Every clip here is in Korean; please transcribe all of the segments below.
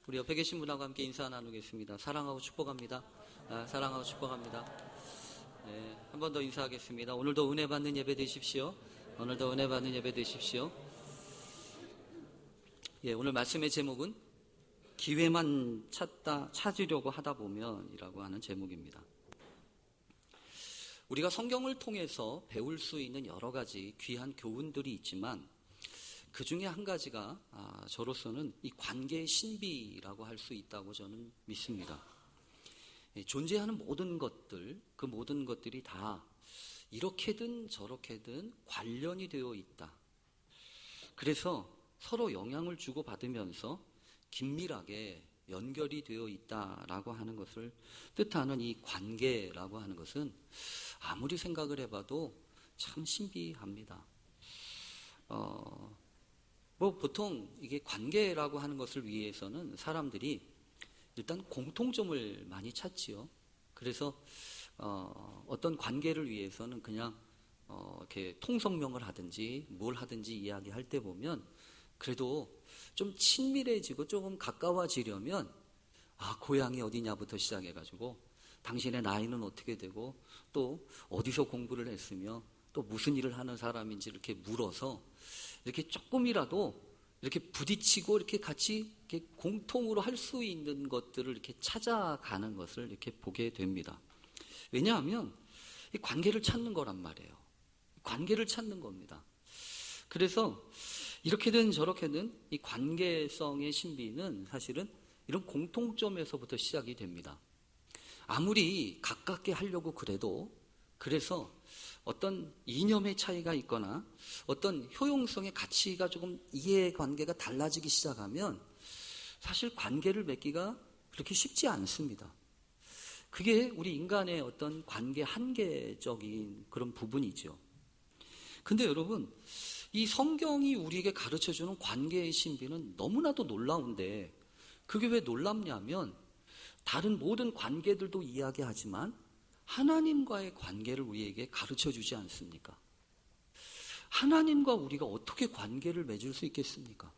우리 옆에 계신 분하고 함께 인사 나누겠습니다. 사랑하고 축복합니다. 사랑하고 축복합니다. 네, 한 번 더 인사하겠습니다. 오늘도 은혜 받는 예배 되십시오. 오늘도 은혜 받는 예배 되십시오. 예, 오늘 말씀의 제목은 기회만 찾으려고 하다 보면이라고 하는 제목입니다. 우리가 성경을 통해서 배울 수 있는 여러 가지 귀한 교훈들이 있지만 그 중에 한 가지가 저로서는 이 관계의 신비라고 할 수 있다고 저는 믿습니다. 존재하는 모든 것들, 그 모든 것들이 다 이렇게든 저렇게든 관련이 되어 있다. 그래서 서로 영향을 주고받으면서 긴밀하게 연결이 되어 있다라고 하는 것을 뜻하는 이 관계라고 하는 것은 아무리 생각을 해봐도 참 신비합니다. 보통 이게 관계라고 하는 것을 위해서는 사람들이 일단 공통점을 많이 찾지요. 그래서 어떤 관계를 위해서는 그냥 이렇게 통성명을 하든지 뭘 하든지 이야기할 때 보면 그래도 좀 친밀해지고 조금 가까워지려면 고향이 어디냐부터 시작해가지고 당신의 나이는 어떻게 되고 또 어디서 공부를 했으며 또 무슨 일을 하는 사람인지 이렇게 물어서 이렇게 조금이라도 이렇게 부딪히고 이렇게 같이 이렇게 공통으로 할 수 있는 것들을 이렇게 찾아가는 것을 이렇게 보게 됩니다. 왜냐하면 이 관계를 찾는 거란 말이에요. 관계를 찾는 겁니다. 그래서 이렇게든 저렇게든 이 관계성의 신비는 사실은 이런 공통점에서부터 시작이 됩니다. 아무리 가깝게 하려고 그래도 그래서 어떤 이념의 차이가 있거나 어떤 효용성의 가치가 조금 이해관계가 달라지기 시작하면 사실 관계를 맺기가 그렇게 쉽지 않습니다. 그게 우리 인간의 어떤 관계 한계적인 그런 부분이죠. 근데 여러분, 이 성경이 우리에게 가르쳐주는 관계의 신비는 너무나도 놀라운데 그게 왜 놀랍냐면 다른 모든 관계들도 이야기하지만 하나님과의 관계를 우리에게 가르쳐주지 않습니까? 하나님과 우리가 어떻게 관계를 맺을 수 있겠습니까?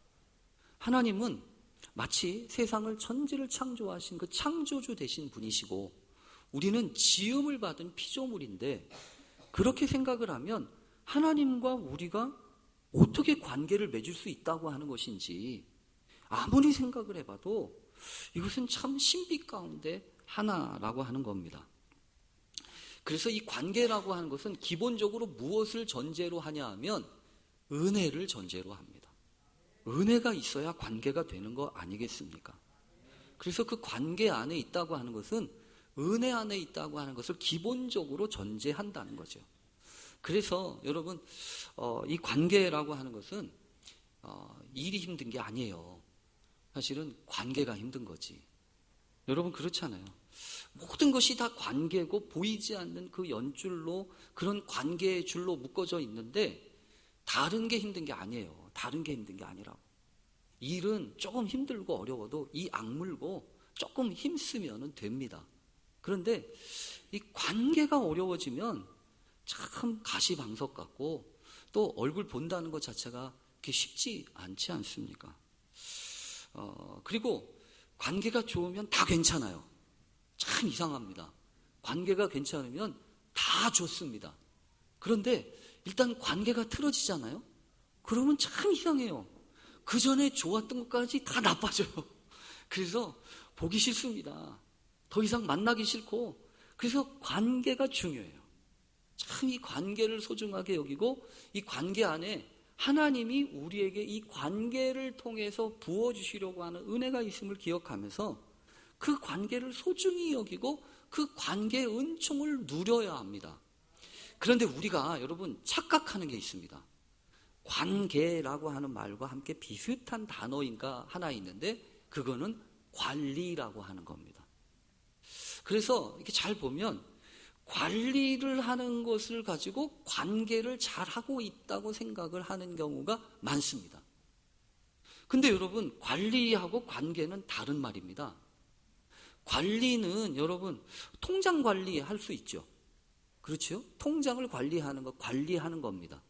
하나님은 마치 세상을 천지를 창조하신 그 창조주 되신 분이시고 우리는 지음을 받은 피조물인데 그렇게 생각을 하면 하나님과 우리가 어떻게 관계를 맺을 수 있다고 하는 것인지 아무리 생각을 해봐도 이것은 참 신비 가운데 하나라고 하는 겁니다. 그래서 이 관계라고 하는 것은 기본적으로 무엇을 전제로 하냐 하면 은혜를 전제로 합니다. 은혜가 있어야 관계가 되는 거 아니겠습니까? 그래서 그 관계 안에 있다고 하는 것은 은혜 안에 있다고 하는 것을 기본적으로 전제한다는 거죠. 그래서 여러분 이 관계라고 하는 것은 일이 힘든 게 아니에요. 사실은 관계가 힘든 거지. 여러분 그렇잖아요. 모든 것이 다 관계고 보이지 않는 그 연줄로 그런 관계의 줄로 묶어져 있는데 다른 게 힘든 게 아니에요. 다른 게 힘든 게 아니라고. 일은 조금 힘들고 어려워도 이 악물고 조금 힘쓰면 됩니다. 그런데 이 관계가 어려워지면 참 가시방석 같고 또 얼굴 본다는 것 자체가 그렇게 쉽지 않지 않습니까? 그리고 관계가 좋으면 다 괜찮아요. 참 이상합니다. 관계가 괜찮으면 다 좋습니다. 그런데 일단 관계가 틀어지잖아요. 그러면 참 이상해요. 그 전에 좋았던 것까지 다 나빠져요. 그래서 보기 싫습니다. 더 이상 만나기 싫고 그래서 관계가 중요해요. 참 이 관계를 소중하게 여기고 이 관계 안에 하나님이 우리에게 이 관계를 통해서 부어주시려고 하는 은혜가 있음을 기억하면서 그 관계를 소중히 여기고 그 관계의 은총을 누려야 합니다. 그런데 우리가 여러분 착각하는 게 있습니다. 관계라고 하는 말과 함께 비슷한 단어인가 하나 있는데 그거는 관리라고 하는 겁니다. 그래서 이렇게 잘 보면 관리를 하는 것을 가지고 관계를 잘하고 있다고 생각을 하는 경우가 많습니다. 근데 여러분 관리하고 관계는 다른 말입니다. 관리는 여러분 통장 관리할 수 있죠. 그렇죠? 통장을 관리하는 겁니다.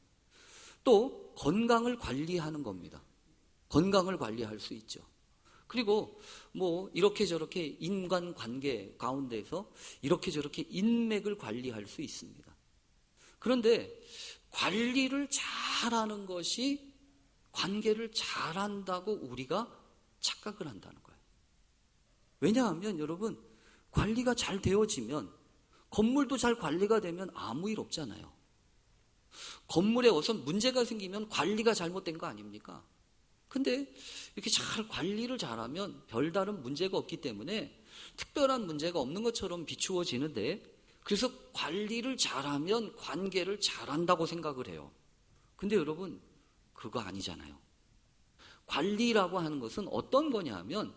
또 건강을 관리하는 겁니다. 건강을 관리할 수 있죠. 그리고 뭐 이렇게 저렇게 인간관계 가운데서 이렇게 저렇게 인맥을 관리할 수 있습니다. 그런데 관리를 잘하는 것이 관계를 잘한다고 우리가 착각을 한다는 거예요. 왜냐하면 여러분, 관리가 잘 되어지면, 건물도 잘 관리가 되면 아무 일 없잖아요. 건물에 어떤 문제가 생기면 관리가 잘못된 거 아닙니까? 근데 이렇게 잘 관리를 잘하면 별다른 문제가 없기 때문에 특별한 문제가 없는 것처럼 비추어지는데, 그래서 관리를 잘하면 관계를 잘한다고 생각을 해요. 근데 여러분, 그거 아니잖아요. 관리라고 하는 것은 어떤 거냐 하면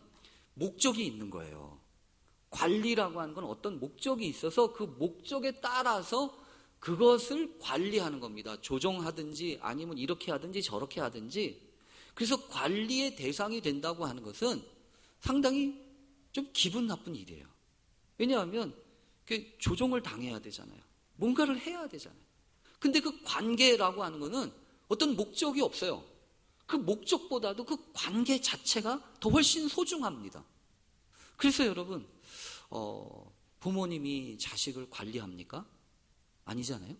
목적이 있는 거예요. 관리라고 하는 건 어떤 목적이 있어서 그 목적에 따라서 그것을 관리하는 겁니다. 조정하든지 아니면 이렇게 하든지 저렇게 하든지. 그래서 관리의 대상이 된다고 하는 것은 상당히 좀 기분 나쁜 일이에요. 왜냐하면 조종을 당해야 되잖아요. 뭔가를 해야 되잖아요. 근데 그 관계라고 하는 거는 어떤 목적이 없어요. 그 목적보다도 그 관계 자체가 더 훨씬 소중합니다. 그래서 여러분, 부모님이 자식을 관리합니까? 아니잖아요.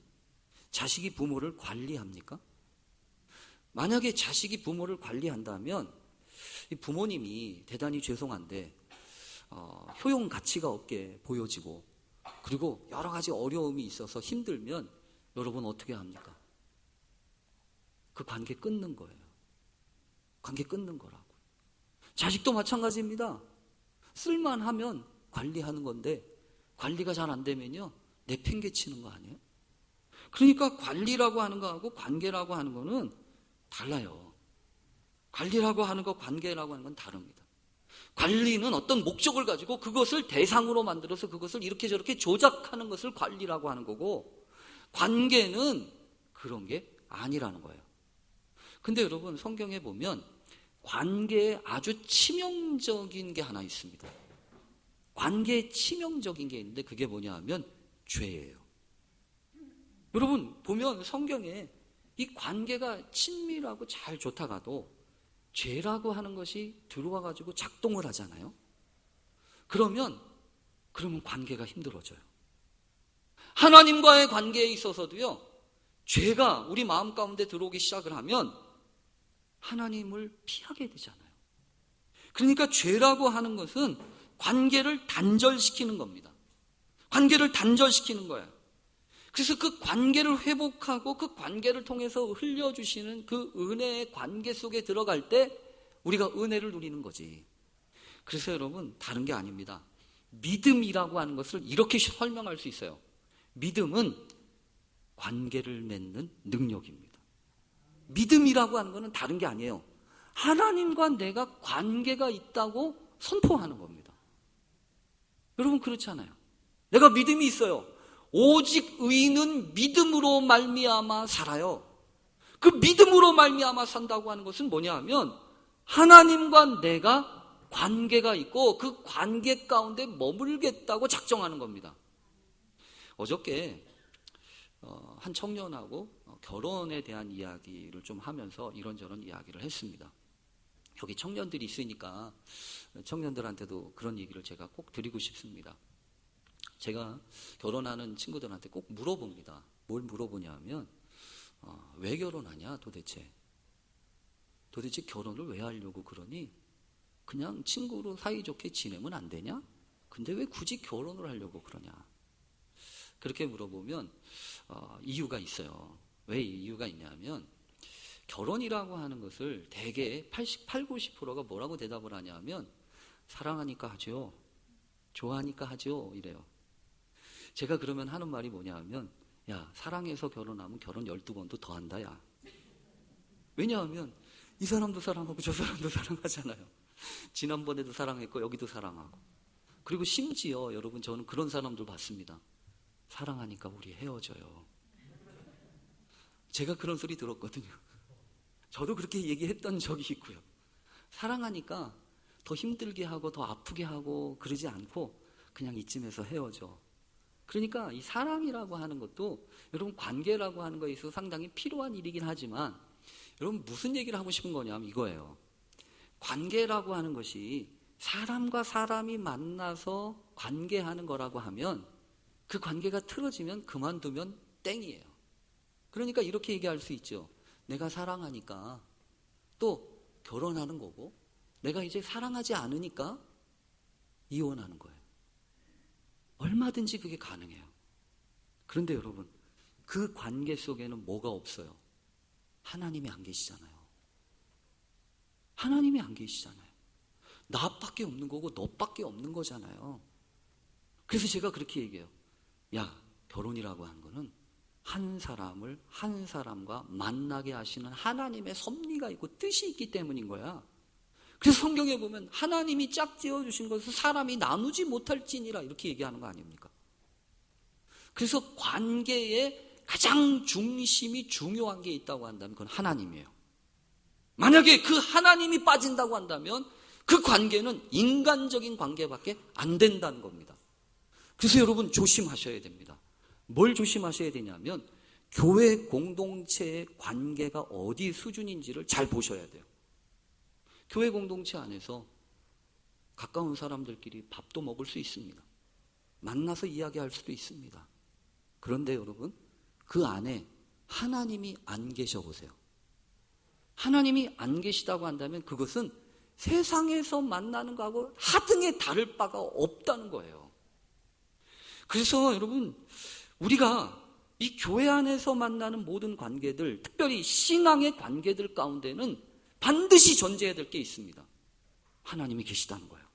자식이 부모를 관리합니까? 만약에 자식이 부모를 관리한다면 이 부모님이 대단히 죄송한데 효용 가치가 없게 보여지고, 그리고 여러 가지 어려움이 있어서 힘들면 여러분 어떻게 합니까? 그 관계 끊는 거예요. 관계 끊는 거라고. 자식도 마찬가지입니다. 쓸만하면 관리하는 건데 관리가 잘 안 되면요, 내팽개치는 거 아니에요? 그러니까 관리라고 하는 거하고 관계라고 하는 거는 달라요. 관리라고 하는 거, 관계라고 하는 건 다릅니다. 관리는 어떤 목적을 가지고 그것을 대상으로 만들어서 그것을 이렇게 저렇게 조작하는 것을 관리라고 하는 거고, 관계는 그런 게 아니라는 거예요. 근데 여러분, 성경에 보면 관계에 아주 치명적인 게 하나 있습니다. 관계에 치명적인 게 있는데 그게 뭐냐 하면 죄예요. 여러분 보면 성경에 이 관계가 친밀하고 잘 좋다가도 죄라고 하는 것이 들어와 가지고 작동을 하잖아요. 그러면 관계가 힘들어져요. 하나님과의 관계에 있어서도요, 죄가 우리 마음 가운데 들어오기 시작을 하면 하나님을 피하게 되잖아요. 그러니까 죄라고 하는 것은 관계를 단절시키는 겁니다. 관계를 단절시키는 거예요. 그래서 그 관계를 회복하고 그 관계를 통해서 흘려주시는 그 은혜의 관계 속에 들어갈 때 우리가 은혜를 누리는 거지. 그래서 여러분, 다른 게 아닙니다. 믿음이라고 하는 것을 이렇게 설명할 수 있어요. 믿음은 관계를 맺는 능력입니다. 믿음이라고 하는 것은 다른 게 아니에요. 하나님과 내가 관계가 있다고 선포하는 겁니다. 여러분 그렇잖아요. 내가 믿음이 있어요. 오직 의인은 믿음으로 말미암아 살아요. 그 믿음으로 말미암아 산다고 하는 것은 뭐냐 하면 하나님과 내가 관계가 있고 그 관계 가운데 머물겠다고 작정하는 겁니다. 어저께 한 청년하고 결혼에 대한 이야기를 좀 하면서 이런저런 이야기를 했습니다. 여기 청년들이 있으니까 청년들한테도 그런 얘기를 제가 꼭 드리고 싶습니다. 제가 결혼하는 친구들한테 꼭 물어봅니다. 뭘 물어보냐 하면 왜 결혼하냐 도대체 결혼을 왜 하려고 그러니? 그냥 친구로 사이좋게 지내면 안 되냐? 근데 왜 굳이 결혼을 하려고 그러냐? 그렇게 물어보면 이유가 있어요. 왜 이유가 있냐면 결혼이라고 하는 것을 대개 88, 90%가 뭐라고 대답을 하냐면 사랑하니까 하죠. 좋아하니까 하죠. 이래요. 제가 그러면 하는 말이 뭐냐 하면 야, 사랑해서 결혼하면 결혼 12번도 더 한다 야. 왜냐하면 이 사람도 사랑하고 저 사람도 사랑하잖아요. 지난번에도 사랑했고 여기도 사랑하고. 그리고 심지어 여러분 저는 그런 사람들 봤습니다. 사랑하니까 우리 헤어져요. 제가 그런 소리 들었거든요. 저도 그렇게 얘기했던 적이 있고요. 사랑하니까 더 힘들게 하고 더 아프게 하고 그러지 않고 그냥 이쯤에서 헤어져. 그러니까 이 사랑이라고 하는 것도 여러분 관계라고 하는 거에 있어서 상당히 필요한 일이긴 하지만 여러분 무슨 얘기를 하고 싶은 거냐면 이거예요. 관계라고 하는 것이 사람과 사람이 만나서 관계하는 거라고 하면 그 관계가 틀어지면 그만두면 땡이에요. 그러니까 이렇게 얘기할 수 있죠. 내가 사랑하니까 또 결혼하는 거고, 내가 이제 사랑하지 않으니까 이혼하는 거예요. 얼마든지 그게 가능해요. 그런데 여러분, 그 관계 속에는 뭐가 없어요? 하나님이 안 계시잖아요. 하나님이 안 계시잖아요. 나밖에 없는 거고 너밖에 없는 거잖아요. 그래서 제가 그렇게 얘기해요. 야, 결혼이라고 하는 거는 한 사람을 한 사람과 만나게 하시는 하나님의 섭리가 있고 뜻이 있기 때문인 거야. 그래서 성경에 보면 하나님이 짝지어 주신 것을 사람이 나누지 못할지니라 이렇게 얘기하는 거 아닙니까? 그래서 관계의 가장 중심이 중요한 게 있다고 한다면 그건 하나님이에요. 만약에 그 하나님이 빠진다고 한다면 그 관계는 인간적인 관계밖에 안 된다는 겁니다. 그래서 여러분 조심하셔야 됩니다. 뭘 조심하셔야 되냐면 교회 공동체의 관계가 어디 수준인지를 잘 보셔야 돼요. 교회 공동체 안에서 가까운 사람들끼리 밥도 먹을 수 있습니다. 만나서 이야기할 수도 있습니다. 그런데 여러분, 그 안에 하나님이 안 계셔 보세요. 하나님이 안 계시다고 한다면 그것은 세상에서 만나는 거하고 하등에 다를 바가 없다는 거예요. 그래서 여러분, 우리가 이 교회 안에서 만나는 모든 관계들, 특별히 신앙의 관계들 가운데는 반드시 존재해야 될 게 있습니다. 하나님이 계시다는 거예요.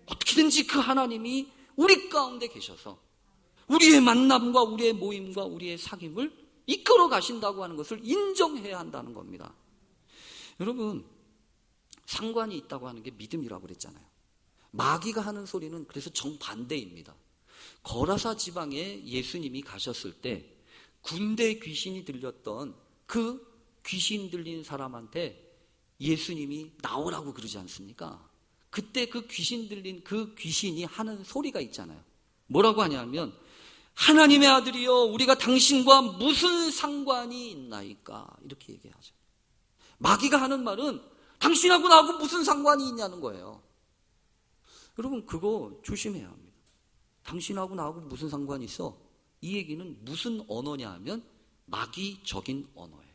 어떻게든지 그 하나님이 우리 가운데 계셔서 우리의 만남과 우리의 모임과 우리의 사귐을 이끌어 가신다고 하는 것을 인정해야 한다는 겁니다. 여러분, 상관이 있다고 하는 게 믿음이라고 그랬잖아요. 마귀가 하는 소리는 그래서 정반대입니다. 거라사 지방에 예수님이 가셨을 때 군대 귀신이 들렸던 그 귀신 들린 사람한테 예수님이 나오라고 그러지 않습니까? 그때 그 귀신 들린 그 귀신이 하는 소리가 있잖아요. 뭐라고 하냐면 하나님의 아들이여 우리가 당신과 무슨 상관이 있나이까 이렇게 얘기하죠. 마귀가 하는 말은 당신하고 나하고 무슨 상관이 있냐는 거예요. 여러분 그거 조심해야 합니다. 당신하고 나하고 무슨 상관이 있어? 이 얘기는 무슨 언어냐 하면 마귀적인 언어예요.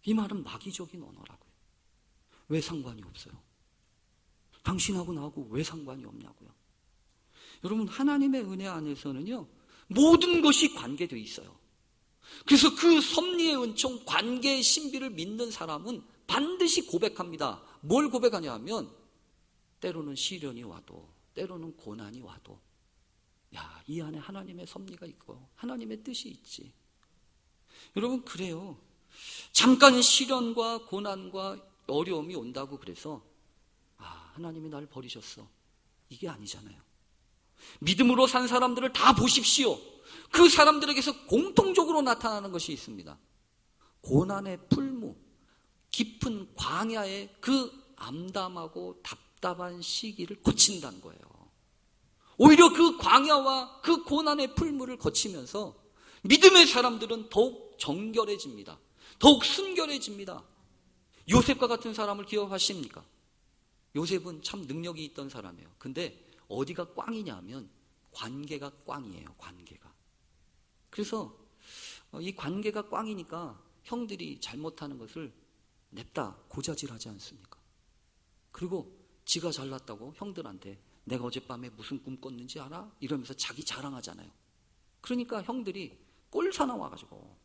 이 말은 마귀적인 언어라고요. 왜 상관이 없어요? 당신하고 나하고 왜 상관이 없냐고요. 여러분 하나님의 은혜 안에서는요 모든 것이 관계되어 있어요. 그래서 그 섭리의 은총 관계의 신비를 믿는 사람은 반드시 고백합니다. 뭘 고백하냐 하면 때로는 시련이 와도 때로는 고난이 와도 야, 이 안에 하나님의 섭리가 있고 하나님의 뜻이 있지. 여러분 그래요. 잠깐 시련과 고난과 어려움이 온다고 그래서 하나님이 날 버리셨어. 이게 아니잖아요. 믿음으로 산 사람들을 다 보십시오. 그 사람들에게서 공통적으로 나타나는 것이 있습니다. 고난의 풀무, 깊은 광야의 그 암담하고 답답한 시기를 거친다는 거예요. 오히려 그 광야와 그 고난의 풀무를 거치면서 믿음의 사람들은 더욱 정결해집니다. 더욱 순결해집니다. 요셉과 같은 사람을 기억하십니까? 요셉은 참 능력이 있던 사람이에요. 근데 어디가 꽝이냐 하면 관계가 꽝이에요. 관계가. 그래서 이 관계가 꽝이니까 형들이 잘못하는 것을 냅다 고자질하지 않습니까? 그리고 지가 잘났다고 형들한테 내가 어젯밤에 무슨 꿈 꿨는지 알아? 이러면서 자기 자랑하잖아요. 그러니까 형들이 꼴사 나와가지고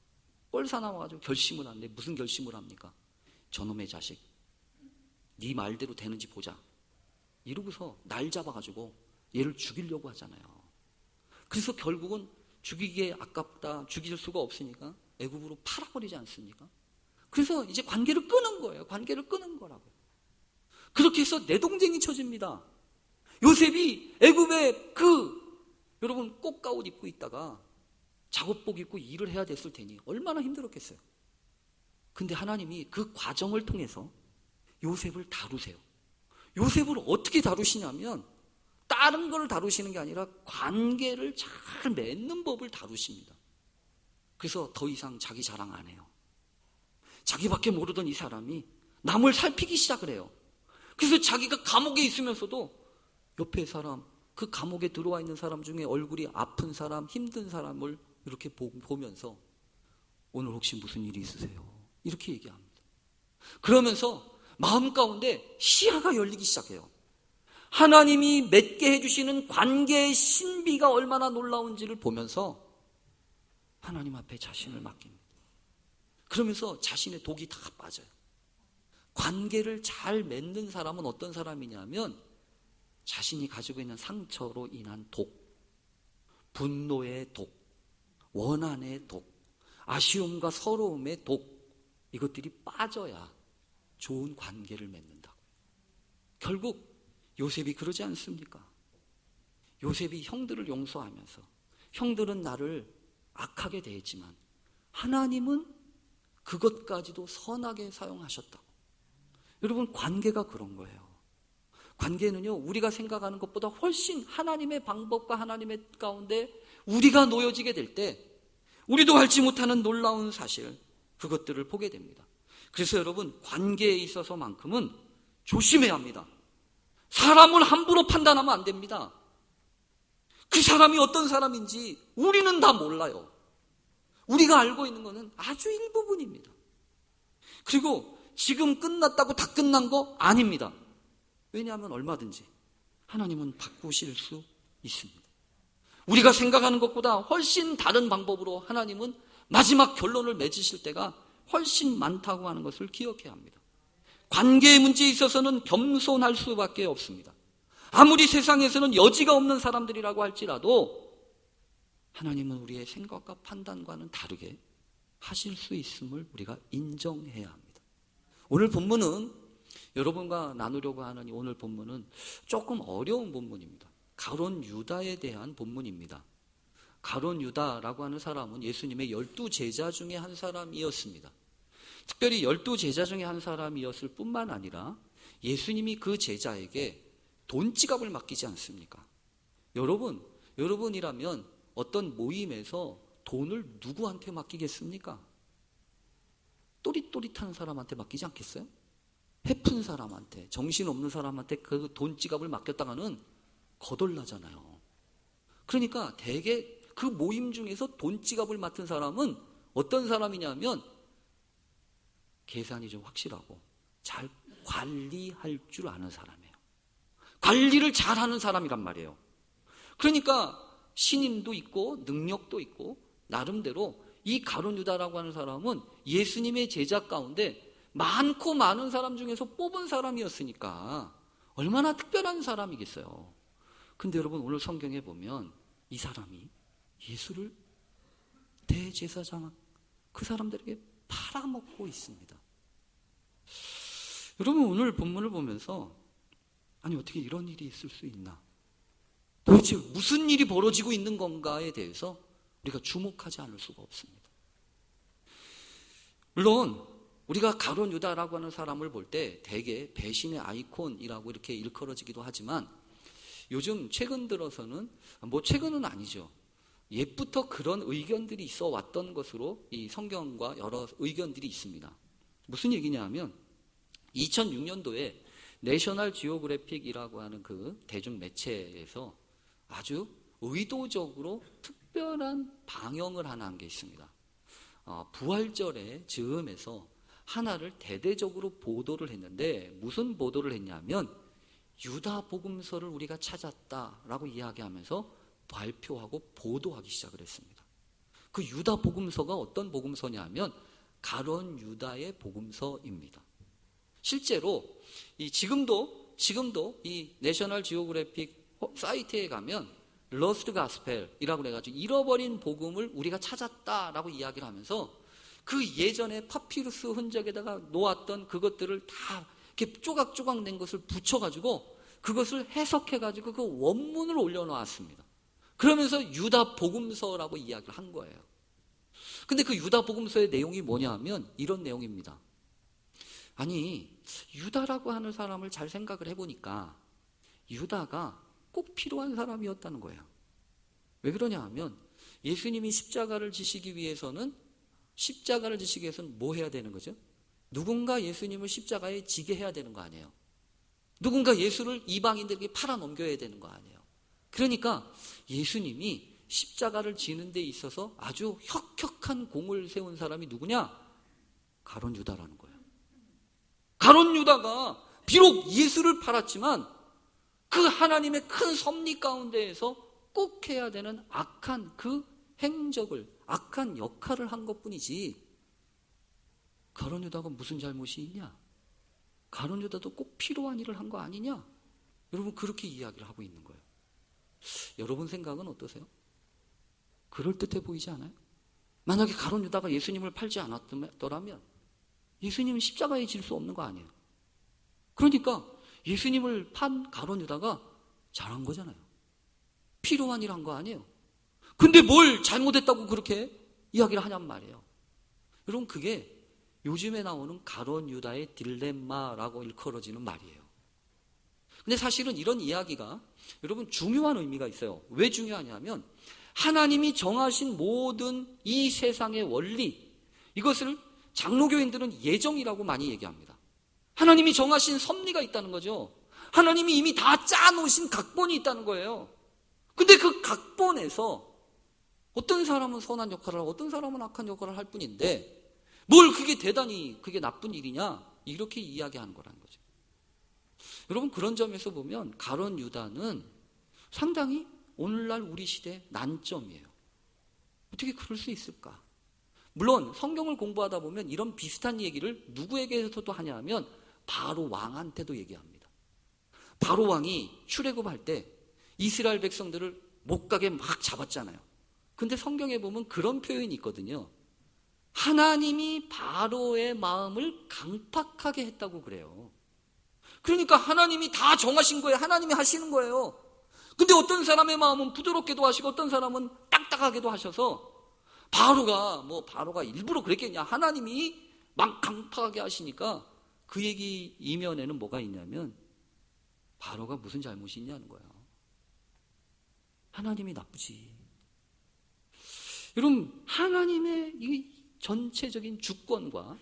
결심을 하는데 무슨 결심을 합니까? 저놈의 자식 네 말대로 되는지 보자 이러고서 날 잡아가지고 얘를 죽이려고 하잖아요. 그래서 결국은 죽이기에 아깝다, 죽일 수가 없으니까 애굽으로 팔아버리지 않습니까? 그래서 이제 관계를 끄는 거예요. 관계를 끄는 거라고요. 그렇게 해서 내동쟁이 쳐집니다. 요셉이 애굽에 여러분 꽃가옷 입고 있다가 작업복 입고 일을 해야 됐을 테니 얼마나 힘들었겠어요. 근데 하나님이 그 과정을 통해서 요셉을 다루세요. 요셉을 어떻게 다루시냐면 다른 걸 다루시는 게 아니라 관계를 잘 맺는 법을 다루십니다. 그래서 더 이상 자기 자랑 안 해요. 자기밖에 모르던 이 사람이 남을 살피기 시작을 해요. 그래서 자기가 감옥에 있으면서도 옆에 사람, 그 감옥에 들어와 있는 사람 중에 얼굴이 아픈 사람, 힘든 사람을 이렇게 보면서 오늘 혹시 무슨 일이 있으세요? 이렇게 얘기합니다. 그러면서 마음 가운데 시야가 열리기 시작해요. 하나님이 맺게 해주시는 관계의 신비가 얼마나 놀라운지를 보면서 하나님 앞에 자신을 맡깁니다. 그러면서 자신의 독이 다 빠져요. 관계를 잘 맺는 사람은 어떤 사람이냐면 자신이 가지고 있는 상처로 인한 독, 분노의 독, 원한의 독, 아쉬움과 서러움의 독, 이것들이 빠져야 좋은 관계를 맺는다고. 결국 요셉이 그러지 않습니까? 요셉이 형들을 용서하면서 형들은 나를 악하게 대했지만 하나님은 그것까지도 선하게 사용하셨다고. 여러분, 관계가 그런 거예요. 관계는요, 우리가 생각하는 것보다 훨씬 하나님의 방법과 하나님의 가운데 우리가 놓여지게 될 때 우리도 알지 못하는 놀라운 사실, 그것들을 보게 됩니다. 그래서 여러분, 관계에 있어서만큼은 조심해야 합니다. 사람을 함부로 판단하면 안 됩니다. 그 사람이 어떤 사람인지 우리는 다 몰라요. 우리가 알고 있는 것은 아주 일부분입니다. 그리고 지금 끝났다고 다 끝난 거 아닙니다. 왜냐하면 얼마든지 하나님은 바꾸실 수 있습니다. 우리가 생각하는 것보다 훨씬 다른 방법으로 하나님은 마지막 결론을 맺으실 때가 훨씬 많다고 하는 것을 기억해야 합니다. 관계의 문제에 있어서는 겸손할 수밖에 없습니다. 아무리 세상에서는 여지가 없는 사람들이라고 할지라도 하나님은 우리의 생각과 판단과는 다르게 하실 수 있음을 우리가 인정해야 합니다. 오늘 본문은, 여러분과 나누려고 하는 오늘 본문은 조금 어려운 본문입니다. 가룟 유다에 대한 본문입니다. 가룟 유다라고 하는 사람은 예수님의 12제자 중에 한 사람이었습니다. 특별히 12제자 중에 한 사람이었을 뿐만 아니라 예수님이 그 제자에게 돈 지갑을 맡기지 않습니까? 여러분이라면 어떤 모임에서 돈을 누구한테 맡기겠습니까? 또릿또릿한 사람한테 맡기지 않겠어요? 해픈 사람한테, 정신없는 사람한테 그 돈 지갑을 맡겼다가는 거덜나잖아요. 그러니까 대개 그 모임 중에서 돈 지갑을 맡은 사람은 어떤 사람이냐면 계산이 좀 확실하고 잘 관리할 줄 아는 사람이에요. 관리를 잘하는 사람이란 말이에요. 그러니까 신임도 있고 능력도 있고 나름대로 이 가룟 유다라고 하는 사람은 예수님의 제자 가운데 많고 많은 사람 중에서 뽑은 사람이었으니까 얼마나 특별한 사람이겠어요. 근데 여러분, 오늘 성경에 보면 이 사람이 예수를 대제사장 그 사람들에게 팔아먹고 있습니다. 여러분, 오늘 본문을 보면서 아니 어떻게 이런 일이 있을 수 있나, 도대체 무슨 일이 벌어지고 있는 건가에 대해서 우리가 주목하지 않을 수가 없습니다. 물론 우리가 가룟 유다라고 하는 사람을 볼 때 대개 배신의 아이콘이라고 이렇게 일컬어지기도 하지만 요즘 최근 들어서는, 최근은 아니죠, 옛부터 그런 의견들이 있어 왔던 것으로 이 성경과 여러 의견들이 있습니다. 무슨 얘기냐 하면 2006년도에 내셔널 지오그래픽이라고 하는 그 대중 매체에서 아주 의도적으로 특별한 방영을 하나 한 게 있습니다. 부활절의 즈음에서 하나를 대대적으로 보도를 했는데 무슨 보도를 했냐면 유다 복음서를 우리가 찾았다라고 이야기하면서 발표하고 보도하기 시작을 했습니다. 그 유다 복음서가 어떤 복음서냐면 가룟 유다의 복음서입니다. 실제로 지금도 이 내셔널 지오그래픽 사이트에 가면 러스트 가스펠이라고 해가지고 잃어버린 복음을 우리가 찾았다라고 이야기를 하면서 그 예전에 파피루스 흔적에다가 놓았던 그것들을 다 이렇게 조각조각 낸 것을 붙여가지고 그것을 해석해가지고 그 원문을 올려놓았습니다. 그러면서 유다 복음서라고 이야기를 한 거예요. 근데 그 유다 복음서의 내용이 뭐냐 하면 이런 내용입니다. 아니, 유다라고 하는 사람을 잘 생각을 해보니까 유다가 꼭 필요한 사람이었다는 거예요. 왜 그러냐 하면 예수님이 십자가를 지시기 위해서는 뭐 해야 되는 거죠? 누군가 예수님을 십자가에 지게 해야 되는 거 아니에요. 누군가 예수를 이방인들에게 팔아 넘겨야 되는 거 아니에요. 그러니까 예수님이 십자가를 지는 데 있어서 아주 혁혁한 공을 세운 사람이 누구냐? 가룟 유다라는 거예요. 가룟 유다가 비록 예수를 팔았지만 그 하나님의 큰 섭리 가운데에서 꼭 해야 되는 악한 그 행적을, 악한 역할을 한 것뿐이지, 가룟 유다가 무슨 잘못이 있냐? 가룟 유다도 꼭 필요한 일을 한 거 아니냐? 여러분, 그렇게 이야기를 하고 있는 거예요. 여러분 생각은 어떠세요? 그럴듯해 보이지 않아요? 만약에 가룟 유다가 예수님을 팔지 않았더라면 예수님은 십자가에 질 수 없는 거 아니에요. 그러니까 예수님을 판 가룟 유다가 잘한 거잖아요. 필요한 일 한 거 아니에요. 근데 뭘 잘못했다고 그렇게 이야기를 하냔 말이에요. 여러분, 그게 요즘에 나오는 가룟 유다의 딜레마라고 일컬어지는 말이에요. 근데 사실은 이런 이야기가 여러분 중요한 의미가 있어요. 왜 중요하냐면 하나님이 정하신 모든 이 세상의 원리, 이것을 장로교인들은 예정이라고 많이 얘기합니다. 하나님이 정하신 섭리가 있다는 거죠. 하나님이 이미 다 짜놓으신 각본이 있다는 거예요. 근데 그 각본에서 어떤 사람은 선한 역할을 하고 어떤 사람은 악한 역할을 할 뿐인데 뭘 그게 대단히 그게 나쁜 일이냐, 이렇게 이야기하는 거라는 거죠. 여러분, 그런 점에서 보면 가룟 유다는 상당히 오늘날 우리 시대의 난점이에요. 어떻게 그럴 수 있을까? 물론 성경을 공부하다 보면 이런 비슷한 얘기를 누구에게서도 하냐 하면 바로 왕한테도 얘기합니다. 바로 왕이 출애굽할 때 이스라엘 백성들을 못 가게 막 잡았잖아요. 근데 성경에 보면 그런 표현이 있거든요. 하나님이 바로의 마음을 강팍하게 했다고 그래요. 그러니까 하나님이 다 정하신 거예요. 하나님이 하시는 거예요. 근데 어떤 사람의 마음은 부드럽게도 하시고 어떤 사람은 딱딱하게도 하셔서 바로가 일부러 그랬겠냐, 하나님이 막 강팍하게 하시니까 그 얘기 이면에는 뭐가 있냐면 바로가 무슨 잘못이 있냐는 거예요. 하나님이 나쁘지. 여러분, 하나님의 이 전체적인 주권과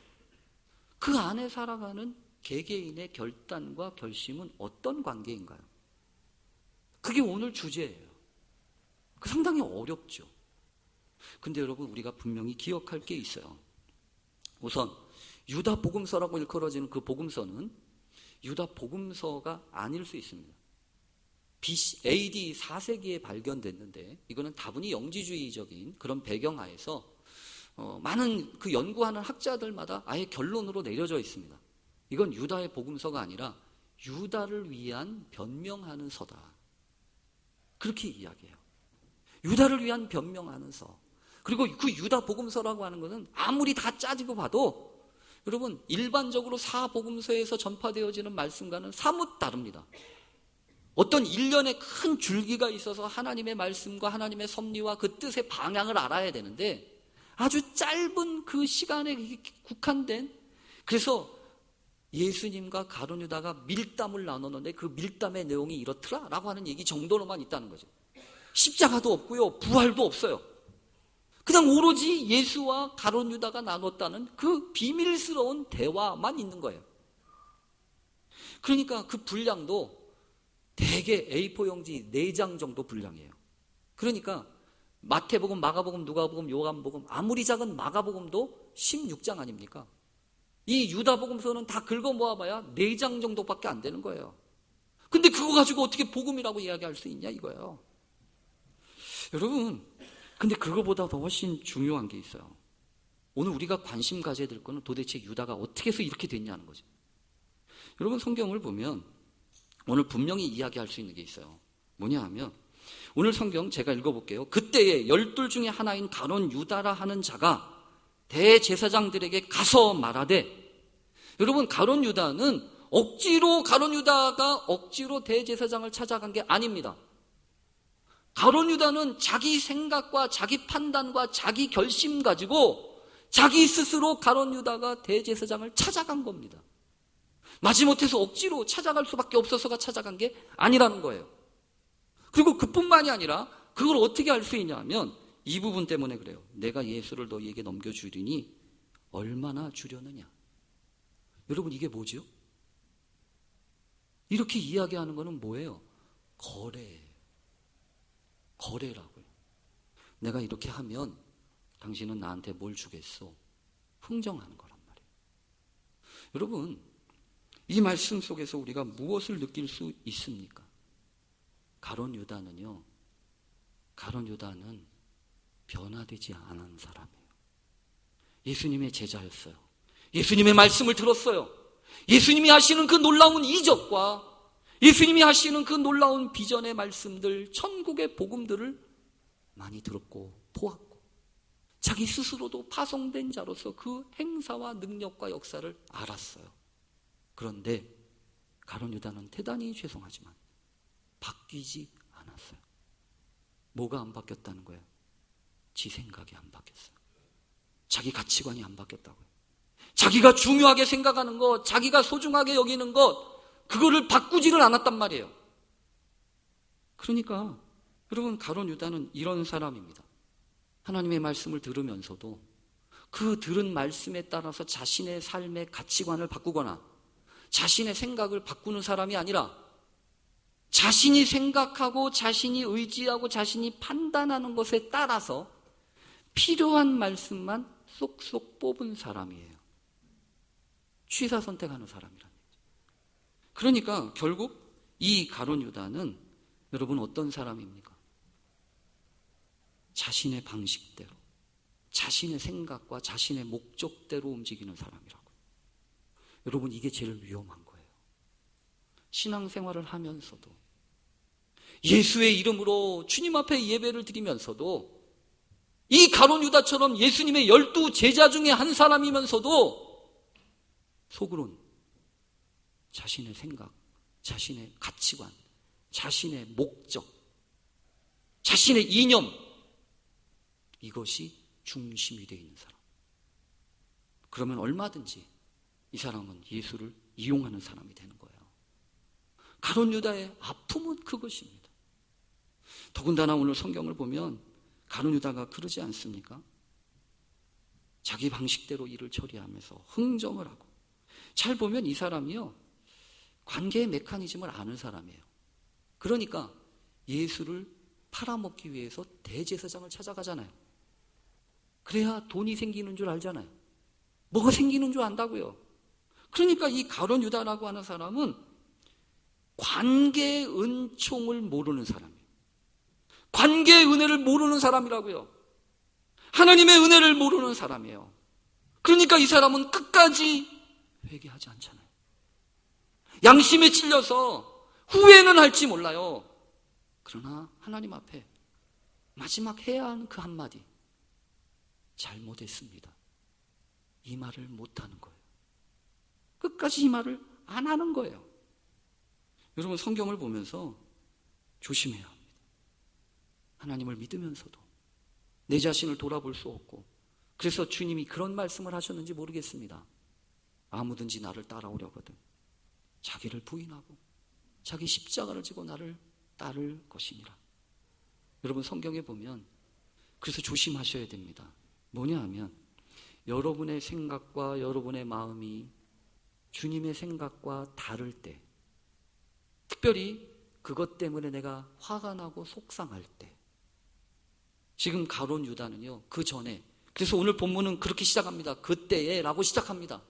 그 안에 살아가는 개개인의 결단과 결심은 어떤 관계인가요? 그게 오늘 주제예요. 상당히 어렵죠. 근데 여러분, 우리가 분명히 기억할 게 있어요. 우선 유다 복음서라고 일컬어지는 그 복음서는 유다 복음서가 아닐 수 있습니다. AD 4세기에 발견됐는데 이거는 다분히 영지주의적인 그런 배경하에서 많은 그 연구하는 학자들마다 아예 결론으로 내려져 있습니다. 이건 유다의 복음서가 아니라 유다를 위한 변명하는 서다. 그렇게 이야기해요. 유다를 위한 변명하는 서. 그리고 그 유다 복음서라고 하는 것은 아무리 다 짜지고 봐도 여러분, 일반적으로 사복음서에서 전파되어지는 말씀과는 사뭇 다릅니다. 어떤 일련의 큰 줄기가 있어서 하나님의 말씀과 하나님의 섭리와 그 뜻의 방향을 알아야 되는데 아주 짧은 그 시간에 국한된, 그래서 예수님과 가룟 유다가 밀담을 나눴는데 그 밀담의 내용이 이렇더라 라고 하는 얘기 정도로만 있다는 거죠. 십자가도 없고요, 부활도 없어요. 그냥 오로지 예수와 가룟 유다가 나눴다는 그 비밀스러운 대화만 있는 거예요. 그러니까 그 분량도 대개 A4 용지 4장 정도 분량이에요. 그러니까 마태복음, 마가복음, 누가복음, 요한복음, 아무리 작은 마가복음도 16장 아닙니까? 이 유다복음서는 다 긁어 모아봐야 4장 정도밖에 안 되는 거예요. 근데 그거 가지고 어떻게 복음이라고 이야기할 수 있냐 이거예요. 여러분, 근데 그거보다 더 훨씬 중요한 게 있어요. 오늘 우리가 관심 가져야 될 거는 도대체 유다가 어떻게 해서 이렇게 됐냐는 거죠. 여러분, 성경을 보면 오늘 분명히 이야기할 수 있는 게 있어요. 뭐냐 하면 오늘 성경 제가 읽어볼게요. 그때에 12 중에 하나인 가룟 유다라 하는 자가 대제사장들에게 가서 말하되, 여러분, 가룟 유다는 가룟 유다가 억지로 대제사장을 찾아간 게 아닙니다. 가룟 유다는 자기 생각과 자기 판단과 자기 결심 가지고 자기 스스로 가룟 유다가 대제사장을 찾아간 겁니다. 마지못해서 억지로 찾아갈 수밖에 없어서가 찾아간 게 아니라는 거예요. 그리고 그뿐만이 아니라 그걸 어떻게 알 수 있냐 하면 이 부분 때문에 그래요. 내가 예수를 너희에게 넘겨주리니 얼마나 주려느냐. 여러분, 이게 뭐죠? 이렇게 이야기하는 것은 뭐예요? 거래라고요. 내가 이렇게 하면 당신은 나한테 뭘 주겠소? 흥정하는 거란 말이에요. 여러분, 이 말씀 속에서 우리가 무엇을 느낄 수 있습니까? 가룟 유다는 변화되지 않은 사람이에요. 예수님의 제자였어요. 예수님의 말씀을 들었어요. 예수님이 하시는 그 놀라운 이적과 예수님이 하시는 그 놀라운 비전의 말씀들, 천국의 복음들을 많이 들었고 보았고, 자기 스스로도 파송된 자로서 그 행사와 능력과 역사를 알았어요. 그런데 가룟 유다는 대단히 죄송하지만 바뀌지 않았어요. 뭐가 안 바뀌었다는 거예요? 지 생각이 안 바뀌었어요. 자기 가치관이 안 바뀌었다고요. 자기가 중요하게 생각하는 것, 자기가 소중하게 여기는 것, 그거를 바꾸지를 않았단 말이에요. 그러니까 여러분, 가룟 유다는 이런 사람입니다. 하나님의 말씀을 들으면서도 그 들은 말씀에 따라서 자신의 삶의 가치관을 바꾸거나 자신의 생각을 바꾸는 사람이 아니라 자신이 생각하고 자신이 의지하고 자신이 판단하는 것에 따라서 필요한 말씀만 쏙쏙 뽑은 사람이에요. 취사 선택하는 사람이란 얘기죠. 그러니까 결국 이 가룟 유다는 여러분 어떤 사람입니까? 자신의 방식대로, 자신의 생각과 자신의 목적대로 움직이는 사람이라고요. 여러분, 이게 제일 위험한 거예요. 신앙생활을 하면서도 예수의 이름으로 주님 앞에 예배를 드리면서도 이 가룟 유다처럼 예수님의 12 제자 중에 한 사람이면서도 속으론 자신의 생각, 자신의 가치관, 자신의 목적, 자신의 이념, 이것이 중심이 되어 있는 사람. 그러면 얼마든지 이 사람은 예수를 이용하는 사람이 되는 거예요. 가룟 유다의 아픔은 그것입니다. 더군다나 오늘 성경을 보면 가룟 유다가 그러지 않습니까? 자기 방식대로 일을 처리하면서 흥정을 하고, 잘 보면 이 사람이요, 관계의 메커니즘을 아는 사람이에요. 그러니까 예수를 팔아먹기 위해서 대제사장을 찾아가잖아요. 그래야 돈이 생기는 줄 알잖아요. 뭐가 생기는 줄 안다고요. 그러니까 이 가룟 유다라고 하는 사람은 관계의 은총을 모르는 사람이에요. 관계의 은혜를 모르는 사람이라고요. 하나님의 은혜를 모르는 사람이에요. 그러니까 이 사람은 끝까지 회개하지 않잖아요. 양심에 찔려서 후회는 할지 몰라요. 그러나 하나님 앞에 마지막 해야 하는 그 한마디, 잘못했습니다, 이 말을 못하는 거예요. 끝까지 이 말을 안 하는 거예요. 여러분, 성경을 보면서 조심해야 합니다. 하나님을 믿으면서도 내 자신을 돌아볼 수 없고, 그래서 주님이 그런 말씀을 하셨는지 모르겠습니다. 아무든지 나를 따라오려거든 자기를 부인하고 자기 십자가를 지고 나를 따를 것이니라. 여러분, 성경에 보면 그래서 조심하셔야 됩니다. 뭐냐 하면 여러분의 생각과 여러분의 마음이 주님의 생각과 다를 때, 특별히 그것 때문에 내가 화가 나고 속상할 때, 지금 가룟 유다는요, 그 전에, 그래서 오늘 본문은 그렇게 시작합니다. 그때에 라고 시작합니다.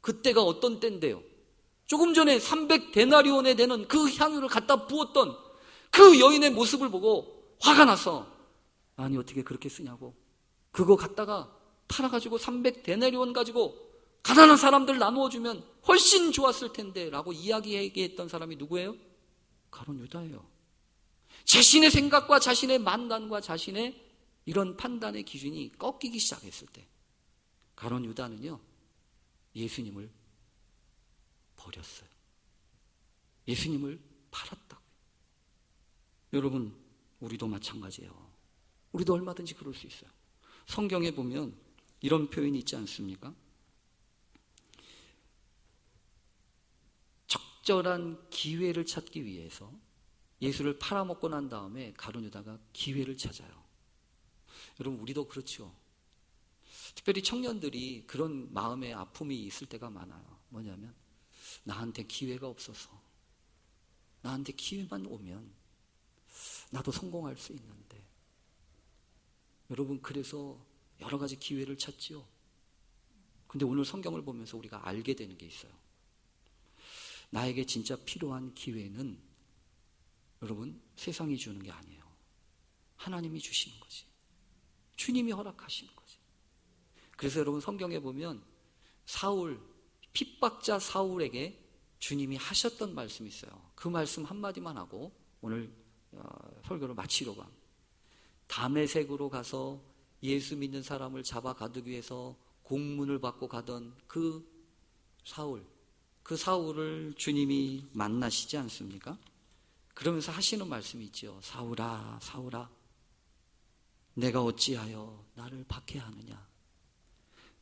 그때가 어떤 때인데요? 조금 전에 300데나리온에 되는 그 향유를 갖다 부었던 그 여인의 모습을 보고 화가 나서, 아니 어떻게 그렇게 쓰냐고, 그거 갖다가 팔아가지고 300데나리온 가지고 가난한 사람들 나누어주면 훨씬 좋았을 텐데 라고 이야기했던 사람이 누구예요? 가룟 유다예요. 자신의 생각과 자신의 만단과 자신의 이런 판단의 기준이 꺾이기 시작했을 때 가룟 유다는요, 예수님을 버렸어요. 예수님을 팔았다고요. 여러분, 우리도 마찬가지예요. 우리도 얼마든지 그럴 수 있어요. 성경에 보면 이런 표현이 있지 않습니까? 적절한 기회를 찾기 위해서 예수를 팔아먹고 난 다음에 가룟 유다가 기회를 찾아요. 여러분, 우리도 그렇죠. 특별히 청년들이 그런 마음의 아픔이 있을 때가 많아요. 뭐냐면 나한테 기회가 없어서, 나한테 기회만 오면 나도 성공할 수 있는데. 여러분, 그래서 여러 가지 기회를 찾지요. 근데 오늘 성경을 보면서 우리가 알게 되는 게 있어요. 나에게 진짜 필요한 기회는 여러분, 세상이 주는 게 아니에요. 하나님이 주시는 거지. 주님이 허락하시는 거지. 그래서 여러분, 성경에 보면 사울, 핍박자 사울에게 주님이 하셨던 말씀이 있어요. 그 말씀 한마디만 하고 오늘 설교를 마치려고 합니다. 다메섹으로 가서 예수 믿는 사람을 잡아 가두기 위해서 공문을 받고 가던 그 사울을 주님이 만나시지 않습니까? 그러면서 하시는 말씀이 있죠. 사울아, 사울아, 내가 어찌하여 나를 박해하느냐?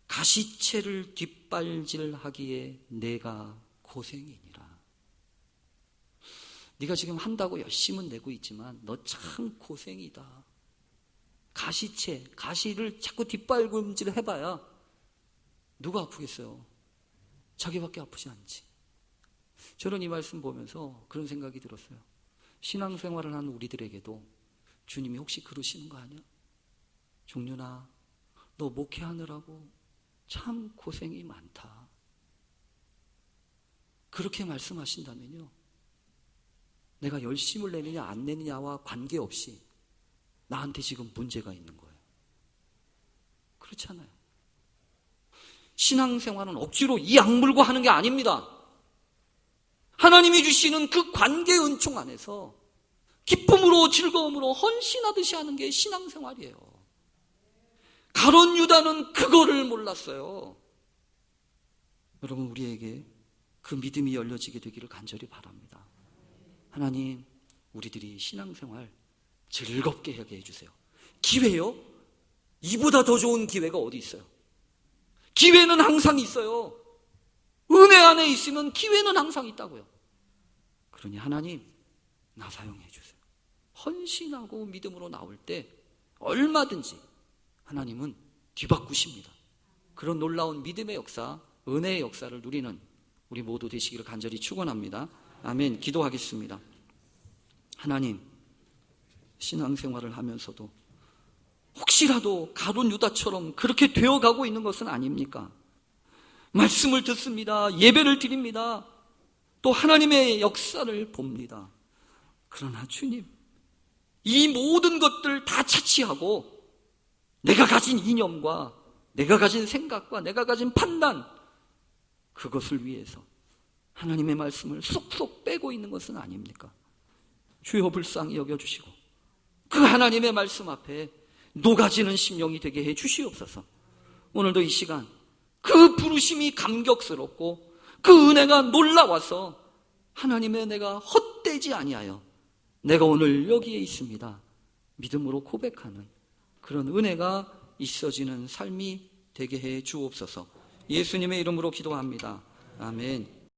가시채를 뒷발질하기에 내가 고생이니라. 네가 지금 한다고 열심은 내고 있지만 너 참 고생이다. 가시를 자꾸 뒷발금질 해봐야 누가 아프겠어요? 자기밖에 아프지 않지. 저는 이 말씀 보면서 그런 생각이 들었어요. 신앙생활을 하는 우리들에게도 주님이 혹시 그러시는 거 아니야? 종윤아, 너 목회하느라고 참 고생이 많다. 그렇게 말씀하신다면요, 내가 열심을 내느냐 안 내느냐와 관계없이 나한테 지금 문제가 있는 거예요. 그렇잖아요. 신앙생활은 억지로 이 악물고 하는 게 아닙니다. 하나님이 주시는 그 관계 은총 안에서 기쁨으로 즐거움으로 헌신하듯이 하는 게 신앙생활이에요. 가룟 유다는 그거를 몰랐어요. 여러분, 우리에게 그 믿음이 열려지게 되기를 간절히 바랍니다. 하나님, 우리들이 신앙생활 즐겁게 하게 해주세요. 기회요? 이보다 더 좋은 기회가 어디 있어요? 기회는 항상 있어요. 은혜 안에 있으면 기회는 항상 있다고요. 그러니 하나님, 나 사용해 주세요. 헌신하고 믿음으로 나올 때 얼마든지 하나님은 뒤바꾸십니다. 그런 놀라운 믿음의 역사, 은혜의 역사를 누리는 우리 모두 되시기를 간절히 축원합니다. 아멘. 기도하겠습니다. 하나님, 신앙생활을 하면서도 혹시라도 가룟 유다처럼 그렇게 되어가고 있는 것은 아닙니까? 말씀을 듣습니다. 예배를 드립니다. 또 하나님의 역사를 봅니다. 그러나 주님, 이 모든 것들 다 차치하고 내가 가진 이념과 내가 가진 생각과 내가 가진 판단, 그것을 위해서 하나님의 말씀을 쏙쏙 빼고 있는 것은 아닙니까? 주여, 불쌍히 여겨주시고 그 하나님의 말씀 앞에 녹아지는 심령이 되게 해 주시옵소서. 오늘도 이 시간 그 부르심이 감격스럽고 그 은혜가 놀라워서 하나님의 은혜가 헛되지 아니하여 내가 오늘 여기에 있습니다, 믿음으로 고백하는 그런 은혜가 있어지는 삶이 되게 해 주옵소서. 예수님의 이름으로 기도합니다. 아멘.